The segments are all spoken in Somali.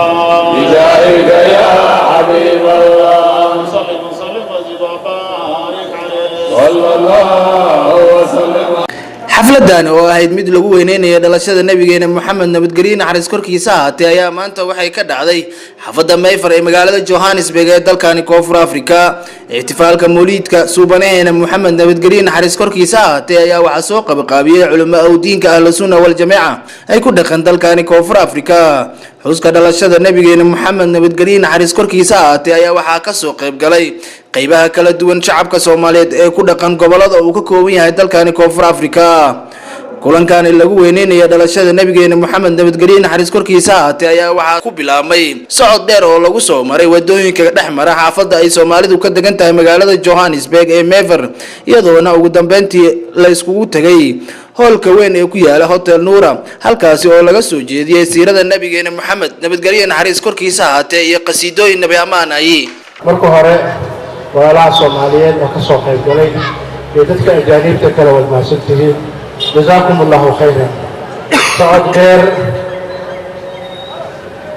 الله بجاهك يا حبيب الله صل وسلم وزد وبارك عليه صلى الله وسلم. xafladan oo ahayd mid lagu weyneenayo dhalashada nabigeena Muhammad nabadgeliyo naxariis korkiisa ahaatay ayaa maanta waxay ka dhacday xaafadda Mayfair ee magaalada Johannesburg ee dalkani Koonfur Afrika. ihtifaalka mawlidka suubaneena Muhammad nabadgeliyo naxariis korkiisa ahaatay ayaa waxa soo qabanqaabiyay culimada diinka ahlus sunna wal jamaa ay ku dhaqan dalkani Koonfur Afrika. xuska dhalashada nabigeena Muhammad nabadgeliyo naxariis korkiisa ahaatay ayaa waxa ka soo qayb galay qaybaha kala duwan shacabka Soomaaliyeed ee ku dhaqan gobolada uu ka kooban yahay dalkani Koonfur Afrika. kulankan lagu weyneenayo dhalashada nabigeena Muhammad nabadgeliyo naxariis korkiisa ahaatay ayaa waxa ku bilaabmay socod dheer oo lagu soo maray wadooyinka dhexmara xaafadda ay Soomaalidu ka degan tahay magaalada Johannesburg ee Mayfair, iyadoona ugu dambeyntii la iskugu tagay hoolka weyn ee ku yaala Hotel Noora, halkaasi oo laga soo jeediyay siirada nabigeena Muhammad nabadgeliyo naxariis korkiisa ahaatay iyo qasiidooyin nabi amaanay. marka hore walaalaha Soomaaliyeed oo ka soo qayb galay iyo dadka ajaanibta kala wadmaasantay جزاكم الله خيرا. صعد خير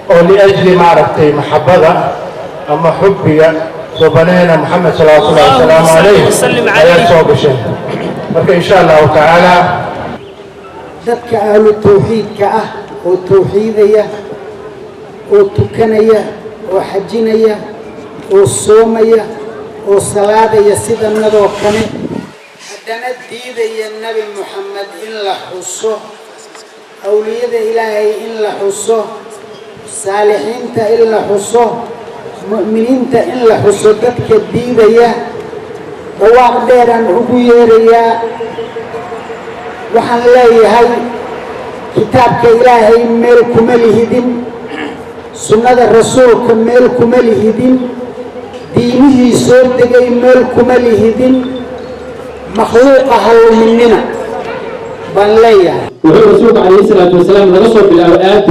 ولأجل معرفتي محبة أما حبي سبحانه محمد صلى الله عليه وسلم عليه صوب الشيء إن شاء الله تعالى ذاتك أهل التوحيد كأه والتوحيدية والتكنية وحجينية والصومية والصلاة يسيد النذو كني دنا الدين يا النبي محمد إلا حصه أولياء إلهي إلا حصه صالحين إلا حصه مؤمنين إلا حصه تك الدين يا وواقدرا أبوير يا وحن لي هاي كتابك إلهي ملكم الهدم سنة الرسول كملكم الهدم دينه صدق ملكم الهدم مخلوق هل مننا بنليا والرسول عليه الصلاة والسلام رسول بالأوقات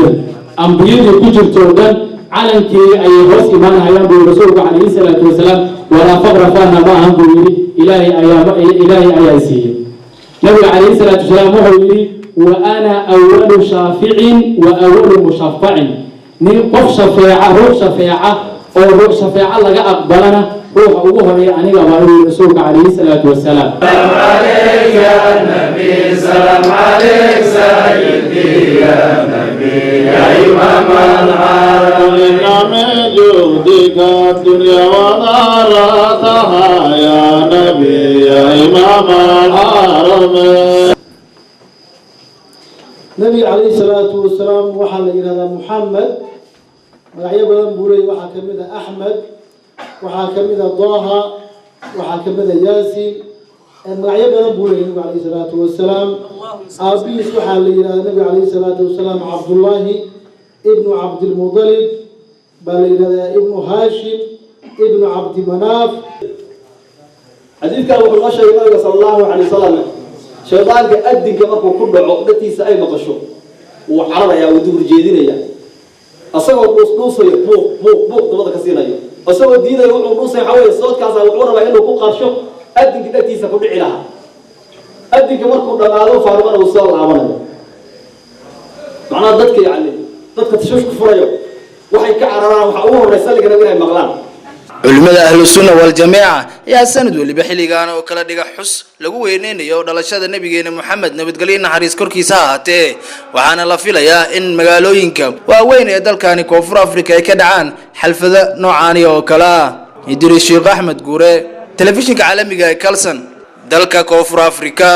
أنبياء كتير تردن على كي أي هوس إيمان هيام بالرسول عليه الصلاة والسلام ولا فقر فانا ما هم بيري إلهي أياسي نبي عليه الصلاة والسلام هو يري وأنا أول شافع وأول مشفع نقف شفاعة روح شفاعة أو روح شفاعة لقى أقبلنا روح أبوها يعني قبل الرسول عليه الصلاة والسلام. سلام عليك يا نبي سلام عليك سيدي يا نبي يا إمام العالمين من جودك الدنيا وضارتها يا نبي يا إمام العالمين. نبي عليه الصلاة والسلام وحل إلى محمد وعيبا بوري وحكمنا أحمد وحكمنا ضاها وحكمنا ياسين وعيبا بوري عليه الصلاة والسلام أبيس وحل إلى النبي عليه الصلاة والسلام عبد الله ابن عبد المطلب بل إلى ابن هاشم ابن عبد مناف. حديث كان وحل غشة النبي صلى الله عليه وسلم شيطان كأدي كمركو كل عقدتي سأي مقشو وحرر يا ودور جيدين يا أصلا نوصي بوق ضمن كسينا يا أصلا دينا نوصي حوالي الصوت كذا وعورة بينه كل قرشو أدي كأدي سكون علىها أدي كمركو دماغه فارمنا وصل عمله معناه ضدك يعني ضدك تشوف كفريو وحي كعرنا وحوه الرسالة كنا بينها مغلان. culimada ahlus sunna wal jamaa ayaa sanad waliba xiligan oo kala dhiga xus lagu weyneenayo dhalashada nabigeena Muhammad nabadgeliyo naxariis korkiisa ahaatee waxaana la filayaa in magaalooyinka waaweyn ee dalkani Koonfur Afrika ay ka dhacaan xalfada noocan oo kala Idris Sheikh Ahmed Guure telefishinka caalamiga ee Kalsan dalka Koonfur Afrika.